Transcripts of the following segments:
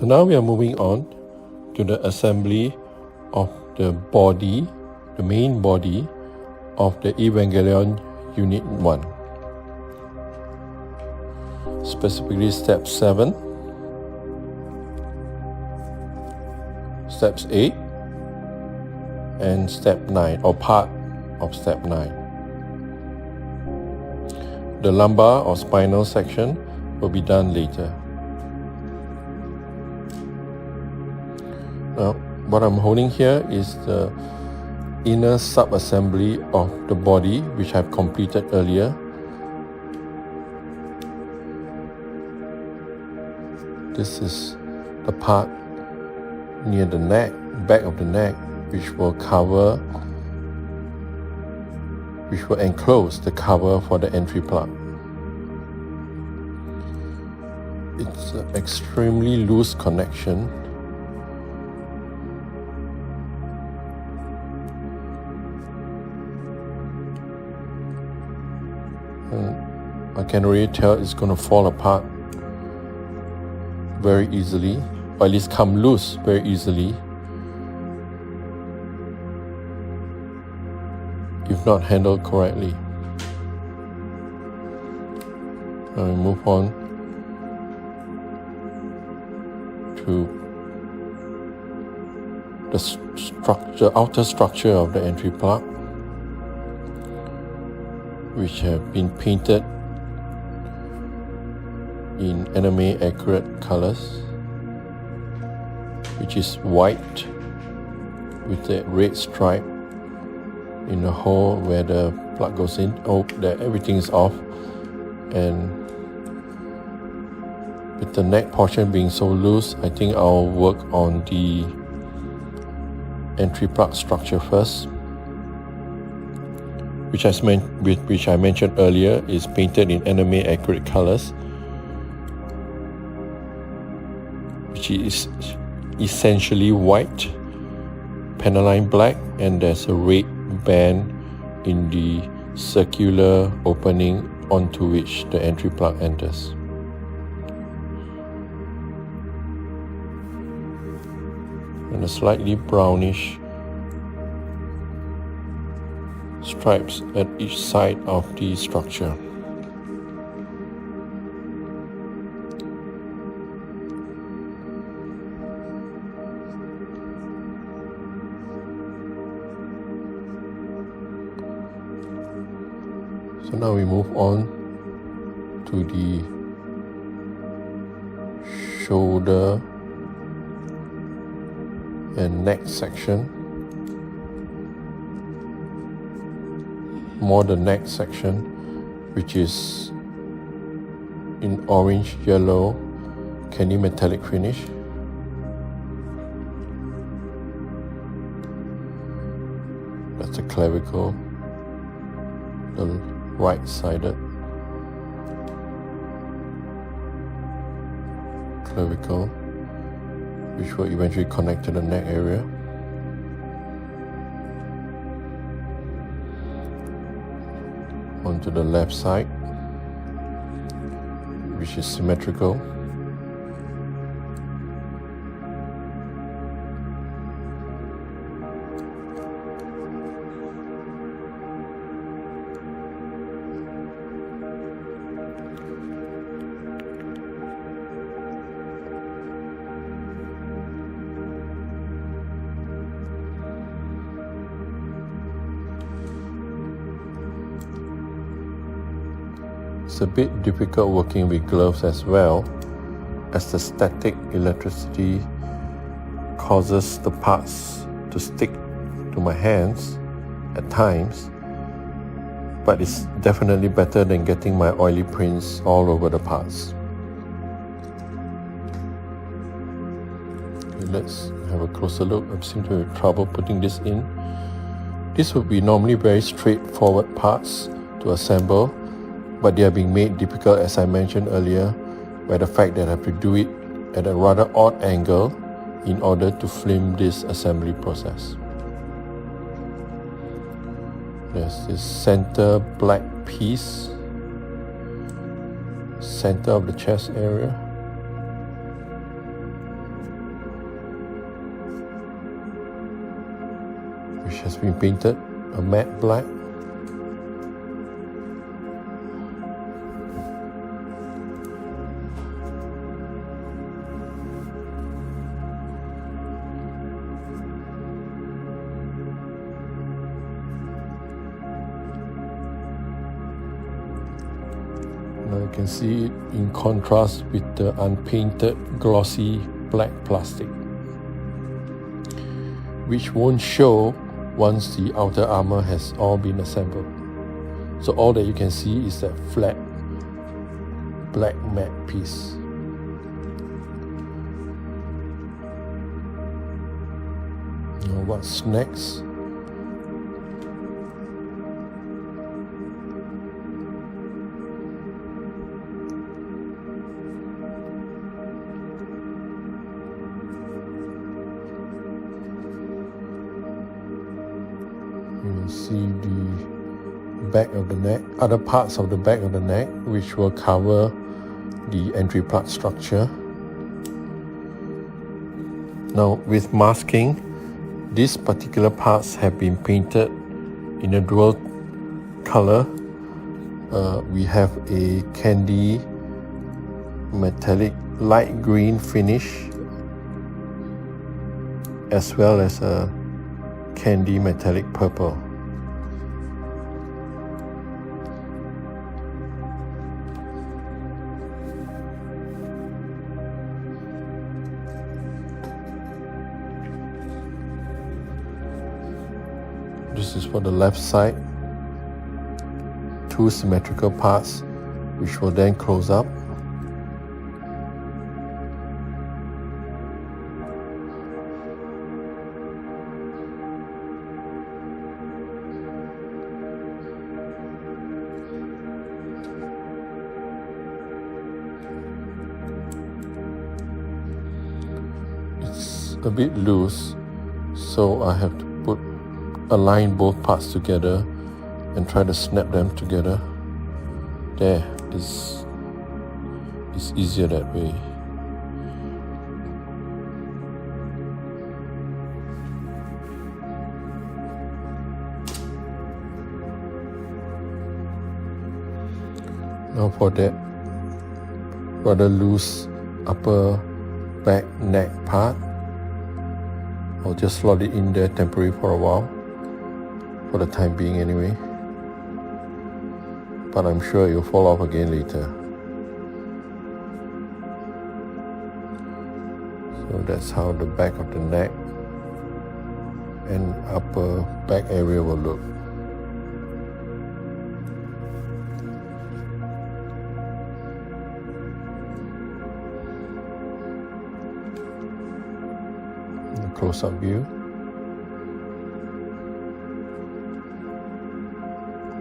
So now we are moving on to the assembly of the body, the main body of the Evangelion Unit 1. Specifically step 7, steps 8, and step 9, or part of step 9. The lumbar or spinal section will be done later. Now, what I'm holding here is the inner sub-assembly of the body, which I've completed earlier. This is the part near the neck, back of the neck, which will enclose the cover for the entry plug. It's an extremely loose connection. And I can already tell it's going to fall apart very easily, or at least come loose very easily, if not handled correctly. Now we move on to the outer structure of the entry plug, which have been painted in anime accurate colors, which is white with a red stripe in the hole where the plug goes in. Everything is off, and with the neck portion being so loose, I think I'll work on the entry plug structure first, which I mentioned earlier is painted in anime accurate colors, which is essentially white, paneline black, and there's a red band in the circular opening onto which the entry plug enters. And a slightly brownish stripes at each side of the structure. So now we move on to the shoulder and neck section. More the neck section, which is in orange, yellow, candy metallic finish. That's the clavicle, the right-sided clavicle, which will eventually connect to the neck area. Onto the left side, which is symmetrical. It's a bit difficult working with gloves as well, as the static electricity causes the parts to stick to my hands at times, but it's definitely better than getting my oily prints all over the parts. Okay, let's have a closer look. I seem to have trouble putting this in. This would be normally very straightforward parts to assemble, but they are being made difficult, as I mentioned earlier, by the fact that I have to do it at a rather odd angle in order to film this assembly process. There's this center black piece, center of the chest area, been painted a matte black. Now you can see it in contrast with the unpainted glossy black plastic, which won't show once the outer armor has all been assembled. So all that you can see is that flat black matte piece. Now what's next? You will see the back of the neck, other parts of the back of the neck, which will cover the entry part structure. Now with masking, these particular parts have been painted in a dual color. We have a candy metallic light green finish, as well as a candy metallic purple. This is for the left side. Two symmetrical parts which will then close up. It's a bit loose, so I have to align both parts together and try to snap them together. There, it's easier that way. Now for that rather loose upper back neck part, I'll just slot it in there temporarily for a while, for the time being anyway, but I'm sure it will fall off again later. So that's how the back of the neck and upper back area will look. The close-up view.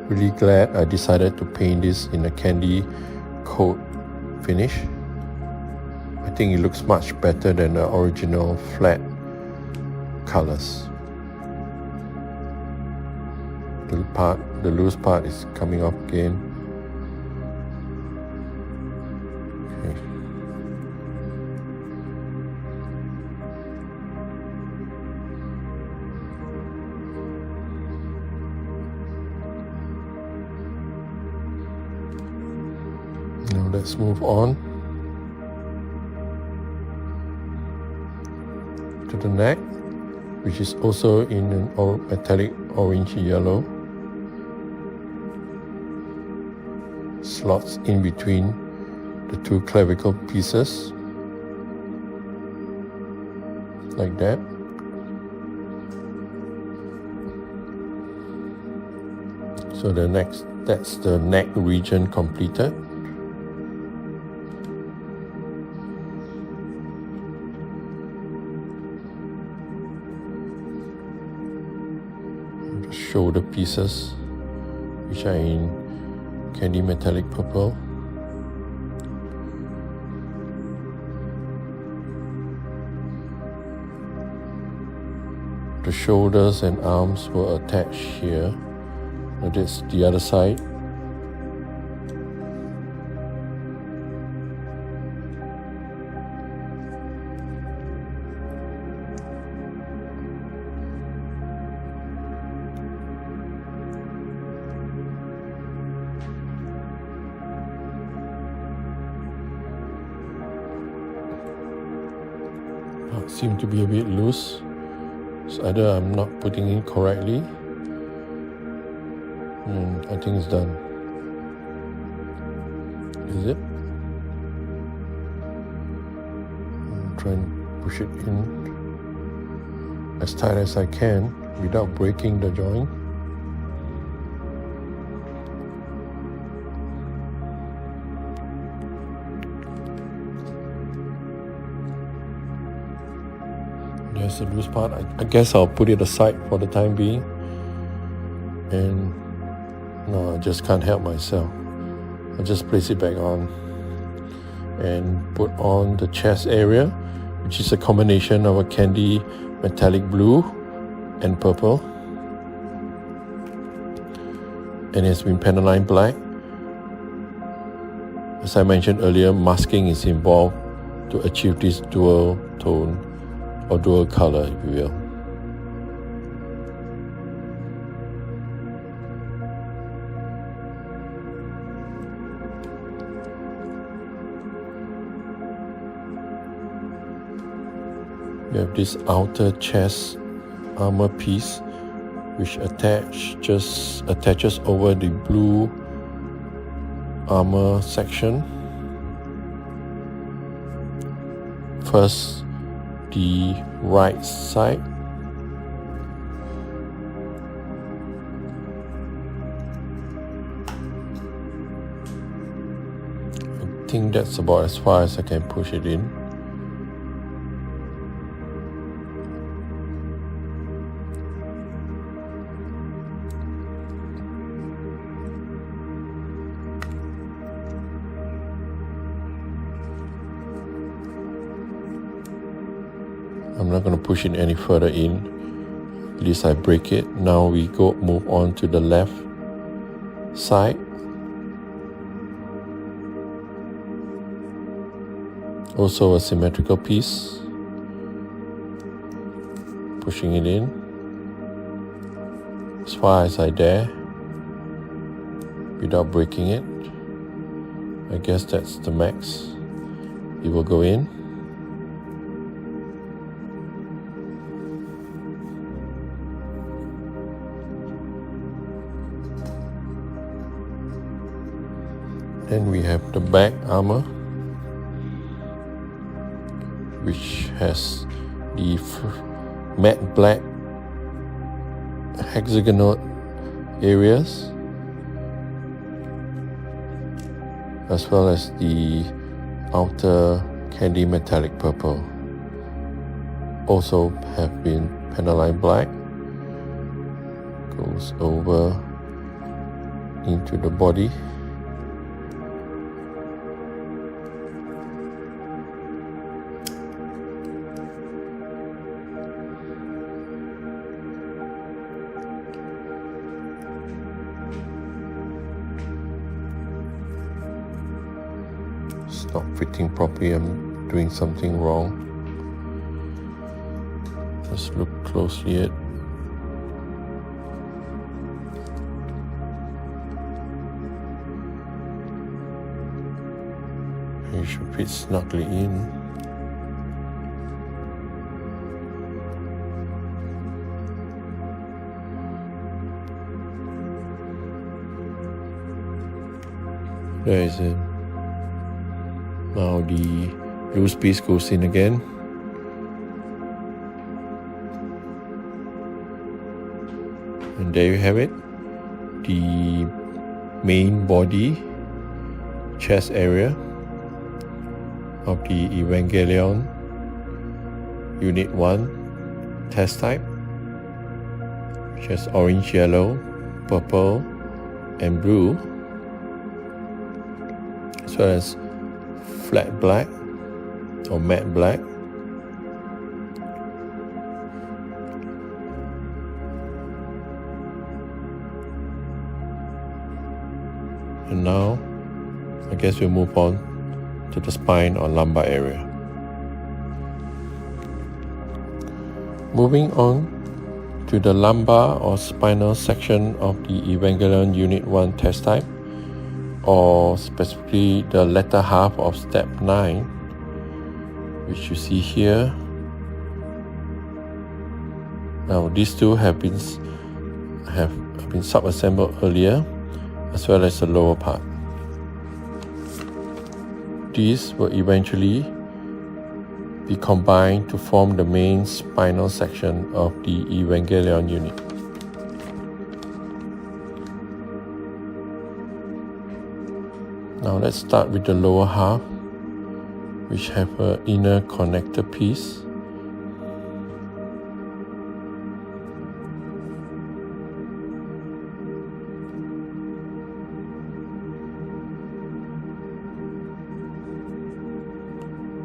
Really glad I decided to paint this in a candy coat finish. I think it looks much better than the original flat colors. The loose part is coming off again. Okay. Now let's move on to the neck, which is also in an metallic orange yellow. Slots in between the two clavicle pieces, like that. So that's the neck region completed. The shoulder pieces, which are in candy metallic purple. The shoulders and arms were attached here. Now that's the other side. seem to be a bit loose. So either I'm not putting it correctly, and I think it's done. Is it? Try and push it in as tight as I can without breaking the joint. There's the loose part. I guess I'll put it aside for the time being. And no, I just can't help myself. I'll just place it back on and put on the chest area, which is a combination of a candy metallic blue and purple, and it's been panaline black. As I mentioned earlier, masking is involved to achieve this dual tone or dual color, if you will. We have this outer chest armor piece which attaches over the blue armor section. First, the right side. I think that's about as far as I can push it in. I'm not going to push it any further in. At least I break it. Now we move on to the left side. Also a symmetrical piece. Pushing it in as far as I dare without breaking it. I guess that's the max. It will go in. Then we have the back armor, which has the matte black hexagonal areas, as well as the outer candy metallic purple. Also have been panaline black, goes over into the body. It's not fitting properly. I'm doing something wrong. Let's look closely at. It should fit snugly in. There is it. Now the loose piece goes in again. And there you have it. The main body, chest area of the Evangelion Unit 1 test type, which has orange, yellow, purple, and blue, as well as flat black or matte black. And now I guess we'll move on to the spine or lumbar area. Moving on to the lumbar or spinal section of the Evangelion Unit 1 test type, or specifically the latter half of step 9, which you see here Now these two have been sub-assembled earlier, as well as the lower part. These will eventually be combined to form the main spinal section of the Evangelion unit. Now let's start with the lower half, which have an inner connector piece.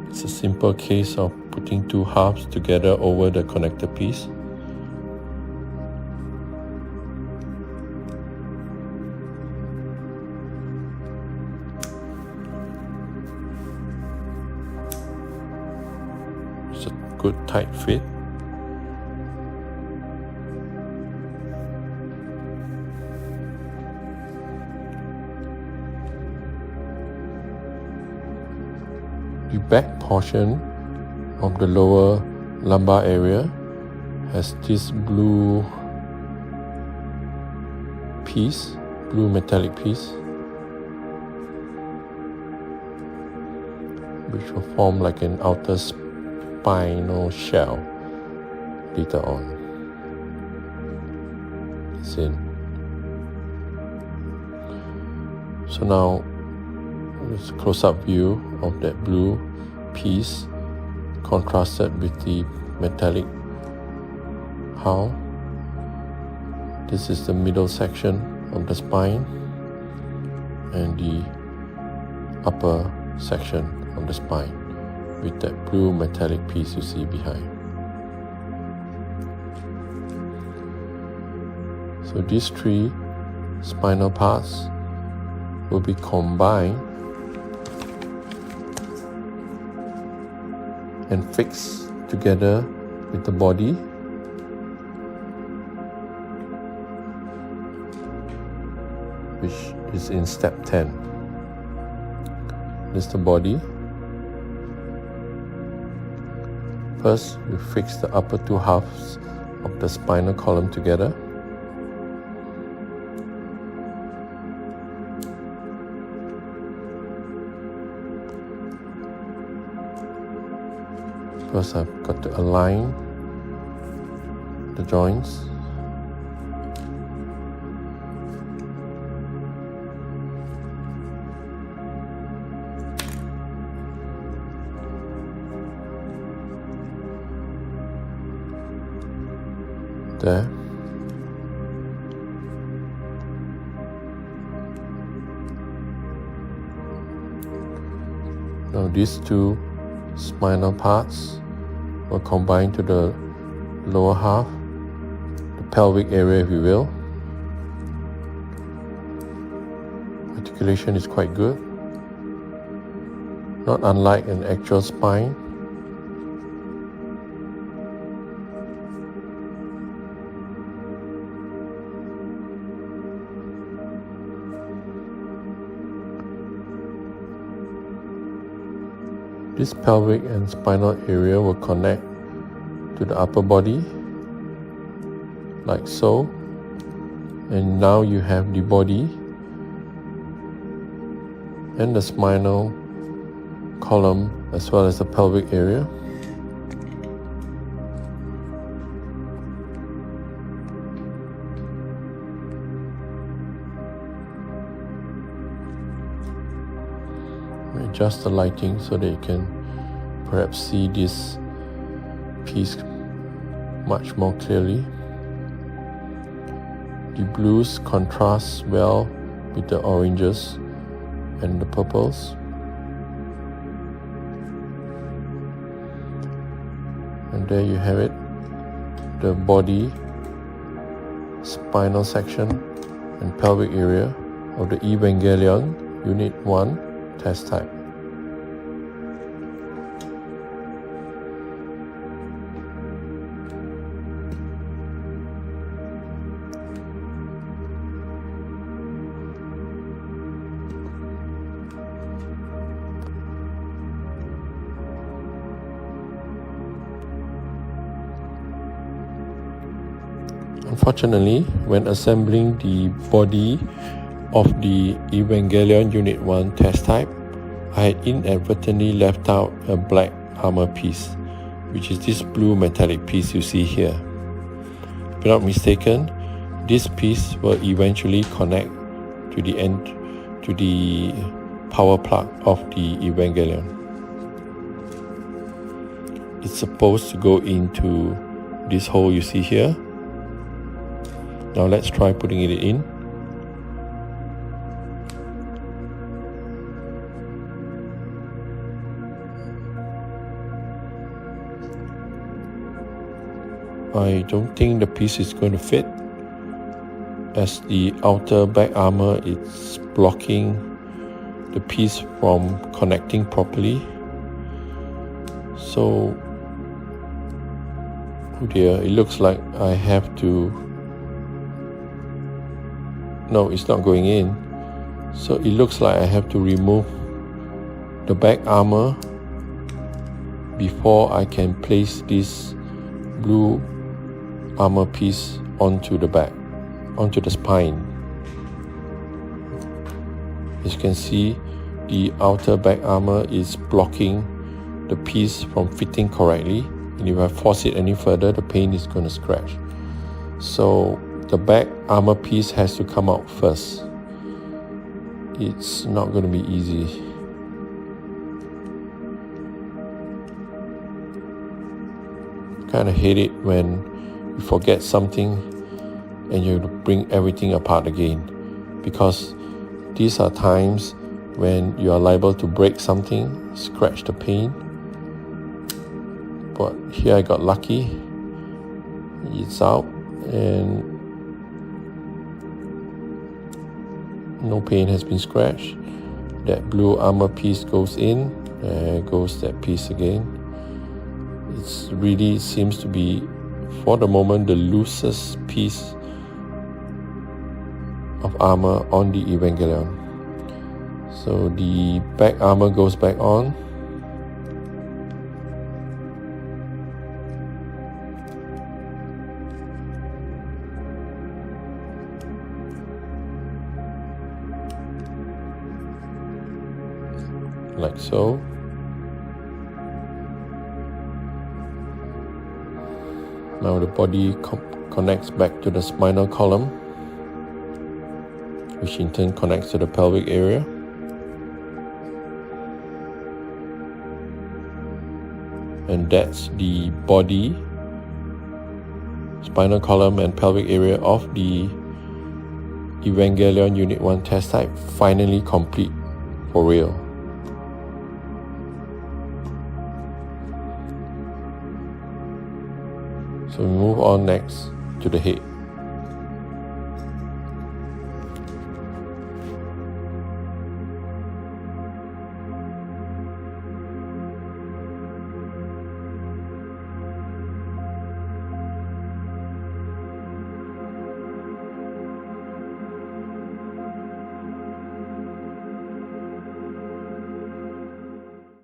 It's a simple case of putting two halves together over the connector piece. It's a good tight fit. The back portion of the lower lumbar area has this blue metallic piece, which will form like an outer spinal shell later on. It's in. So now, it's a close-up view of that blue piece contrasted with the metallic hull. This is the middle section of the spine and the upper section of the spine with that blue metallic piece you see behind. So these three spinal parts will be combined and fixed together with the body, which is in step 10. This is the body. First, we fix the upper two halves of the spinal column together. First, I've got to align the joints. There. Now these two spinal parts will combine to the lower half, the pelvic area if you will. Articulation is quite good, not unlike an actual spine. This pelvic and spinal area will connect to the upper body, like so. And now you have the body and the spinal column as well as the pelvic area. Adjust the lighting so that you can perhaps see this piece much more clearly. The blues contrast well with the oranges and the purples. And there you have it, the body, spinal section and pelvic area of the Evangelion Unit 1 test type. Unfortunately, when assembling the body of the Evangelion Unit 1 test type, I had inadvertently left out a black armor piece, which is this blue metallic piece you see here. If I'm not mistaken, this piece will eventually connect to the end, to the power plug of the Evangelion. It's supposed to go into this hole you see here. Now let's try putting it in. I don't think the piece is going to fit, as the outer back armor is blocking the piece from connecting properly. So, oh dear, it looks like I have to... No, it's not going in. So it looks like I have to remove the back armor before I can place this blue armor piece onto the back, onto the spine. As you can see, the outer back armor is blocking the piece from fitting correctly, and if I force it any further, the paint is going to scratch. So the back armor piece has to come out first. It's not going to be easy. Kind of hate it when you forget something and you have to bring everything apart again, because these are times when you are liable to break something, scratch the paint. But here I got lucky. It's out and no paint has been scratched. That blue armor piece goes in. There goes that piece again. It really seems to be, for the moment, the loosest piece of armor on the Evangelion. So the back armor goes back on. Like so. Now the body connects back to the spinal column, which in turn connects to the pelvic area. And that's the body, spinal column and pelvic area of the Evangelion Unit 1 test type finally complete for real. So we move on next to the head.